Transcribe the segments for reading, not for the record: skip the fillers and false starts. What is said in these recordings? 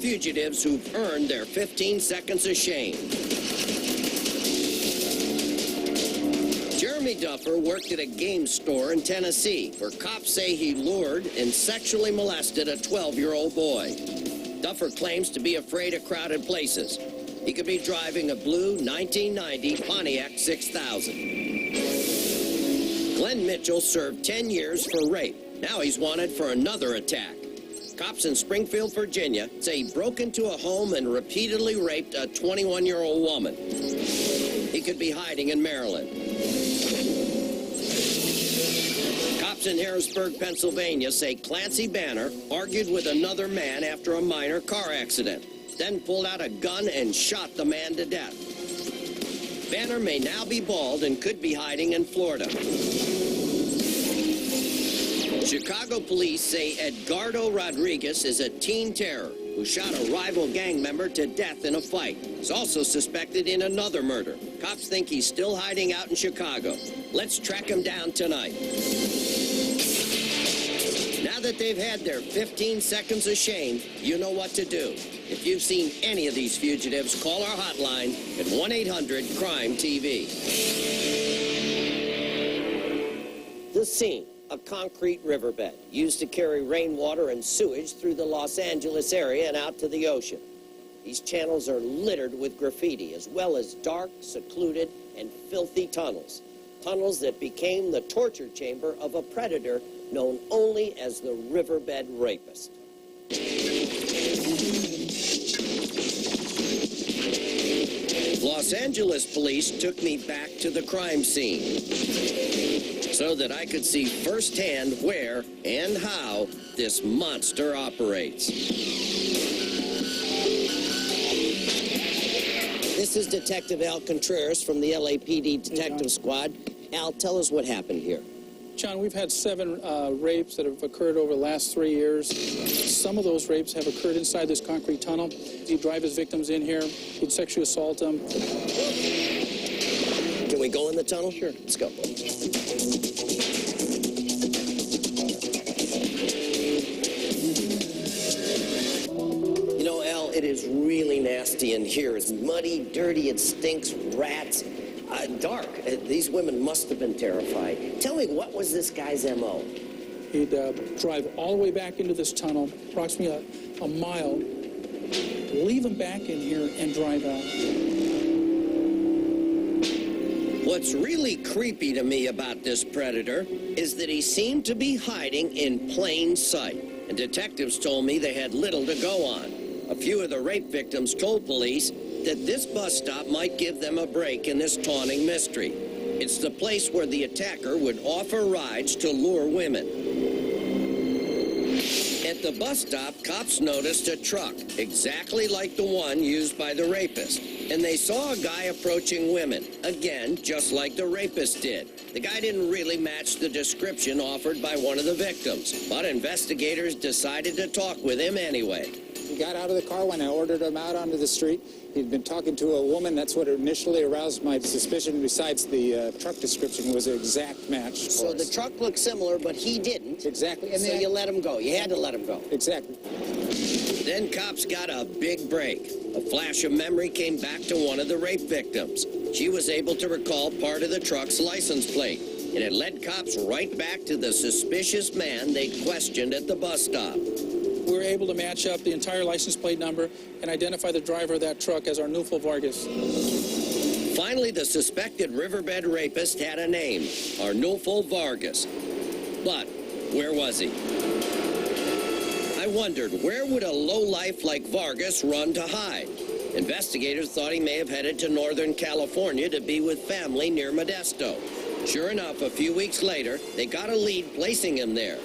fugitives who've earned their 15 seconds of shame. Jeremy Duffer worked at a game store in Tennessee, where cops say he lured and sexually molested a 12-year-old boy. Duffer claims to be afraid of crowded places. He could be driving a blue 1990 Pontiac 6000. Glenn Mitchell served 10 years for rape. Now he's wanted for another attack. Cops in Springfield, Virginia say he broke into a home and repeatedly raped a 21-year-old woman. He could be hiding in Maryland. Cops in Harrisburg, Pennsylvania say Clancy Banner argued with another man after a minor car accident, then pulled out a gun and shot the man to death. Banner may now be bald and could be hiding in Florida. Chicago police say Edgardo Rodriguez is a teen terror who shot a rival gang member to death in a fight. He's also suspected in another murder. Cops think he's still hiding out in Chicago. Let's track him down tonight. Now that they've had their 15 seconds of shame, you know what to do. If you've seen any of these fugitives, call our hotline at 1-800-CRIME-TV. The scene. A concrete riverbed used to carry rainwater and sewage through the Los Angeles area and out to the ocean. These channels are littered with graffiti, as well as dark, secluded, and filthy tunnels. Tunnels that became the torture chamber of a predator known only as the riverbed rapist. Los Angeles police took me back to the crime scene so that I could see firsthand where and how this monster operates. This is Detective Al Contreras from the LAPD Detective Squad. Al, tell us what happened here. John, we've had 7 rapes that have occurred over the last 3 years. Some of those rapes have occurred inside this concrete tunnel. He'd drive his victims in here. He'd sexually assault them. Can we go in the tunnel? Sure. Let's go. You know, Al, it is really nasty in here. It's muddy, dirty, it stinks, rats. Dark. These women must have been terrified. Tell me, what was this guy's M.O.? He'd drive all the way back into this tunnel, approximately a mile, leave them back in here, and drive out. What's really creepy to me about this predator is that he seemed to be hiding in plain sight. And detectives told me they had little to go on. A few of the rape victims told police that this bus stop might give them a break in this taunting mystery. It's the place where the attacker would offer rides to lure women. At the bus stop, cops noticed a truck exactly like the one used by the rapist. And they saw a guy approaching women, again, just like the rapist did. The guy didn't really match the description offered by one of the victims, but investigators decided to talk with him anyway. He got out of the car when I ordered him out onto the street. He'd been talking to a woman. That's what initially aroused my suspicion, besides the truck description was an exact match. So the truck looked similar, but he didn't. Exactly. And so you let him go. You had to let him go. Exactly. Then cops got a big break. A flash of memory came back to one of the rape victims. She was able to recall part of the truck's license plate, and it led cops right back to the suspicious man they'd questioned at the bus stop. We were able to match up the entire license plate number and identify the driver of that truck as Arnulfo Vargas. Finally, the suspected riverbed rapist had a name, Arnulfo Vargas. But where was he? I wondered, where would a lowlife like Vargas run to hide? Investigators thought he may have headed to Northern California to be with family near Modesto. Sure enough, a few weeks later, they got a lead placing him there.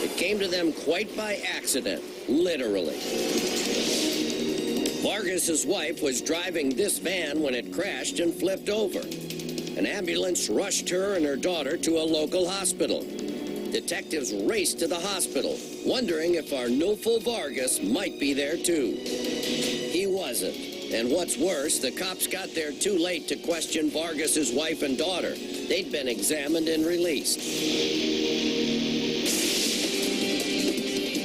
It came to them quite by accident, literally. Vargas's wife was driving this van when it crashed and flipped over. An ambulance rushed her and her daughter to a local hospital. Detectives raced to the hospital, wondering if Arnulfo Vargas might be there too. He wasn't. And what's worse, the cops got there too late to question Vargas's wife and daughter. They'd been examined and released.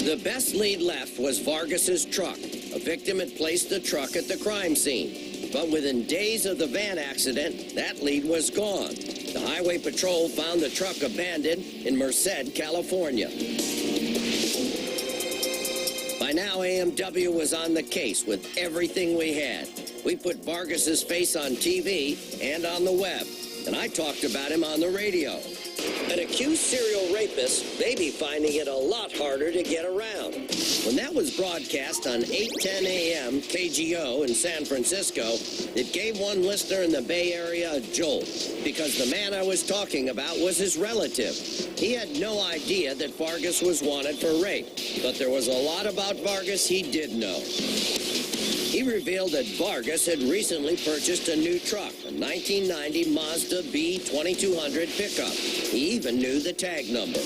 The best lead left was Vargas's truck. A victim had placed the truck at the crime scene. But within days of the van accident, that lead was gone. The Highway Patrol found the truck abandoned in Merced, California. By now, AMW was on the case with everything we had. We put Vargas's face on TV and on the web, and I talked about him on the radio. An accused serial rapist may be finding it a lot harder to get around. When that was broadcast on 8:10 a.m. KGO in San Francisco, it gave one listener in the Bay Area a jolt because the man I was talking about was his relative. He had no idea that Vargas was wanted for rape, but there was a lot about Vargas he did know. He revealed that Vargas had recently purchased a new truck, a 1990 Mazda B2200 pickup. He even knew the tag number.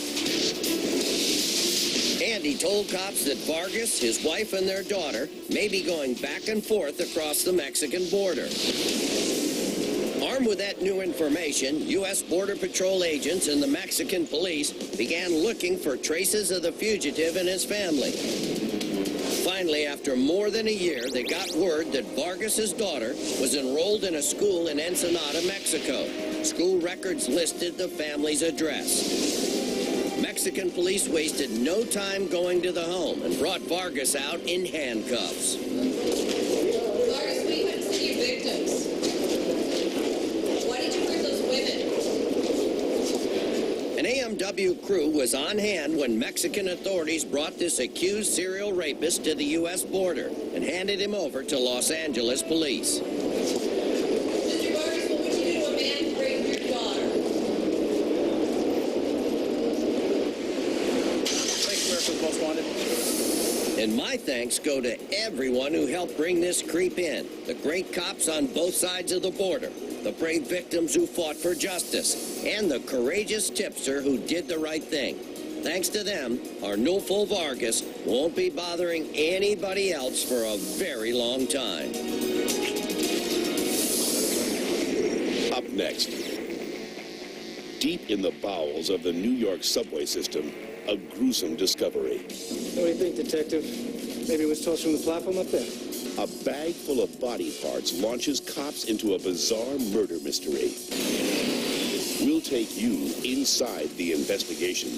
And he told cops that Vargas, his wife, and their daughter may be going back and forth across the Mexican border. Armed with that new information, U.S. Border Patrol agents and the Mexican police began looking for traces of the fugitive and his family. Finally, after more than a year, they got word that Vargas's daughter was enrolled in a school in Ensenada, Mexico. School records listed the family's address. Mexican police wasted no time going to the home and brought Vargas out in handcuffs. Vargas, we went to see your victims. Why did you hurt those women? An AMW crew was on hand when Mexican authorities brought this accused serial rapist to the U.S. border and handed him over to Los Angeles police. Mr. Vargas, what would you do to a man who raped your daughter? Thanks, America's Most Wanted. And my thanks go to everyone who helped bring this creep in. The great cops on both sides of the border, the brave victims who fought for justice, and the courageous tipster who did the right thing. Thanks to them, Arnulfo Vargas won't be bothering anybody else for a very long time. Up next, deep in the bowels of the New York subway system, a gruesome discovery. What do you think, Detective? Maybe it was tossed from the platform up there. A bag full of body parts launches cops into a bizarre murder mystery. We'll take you inside the investigation.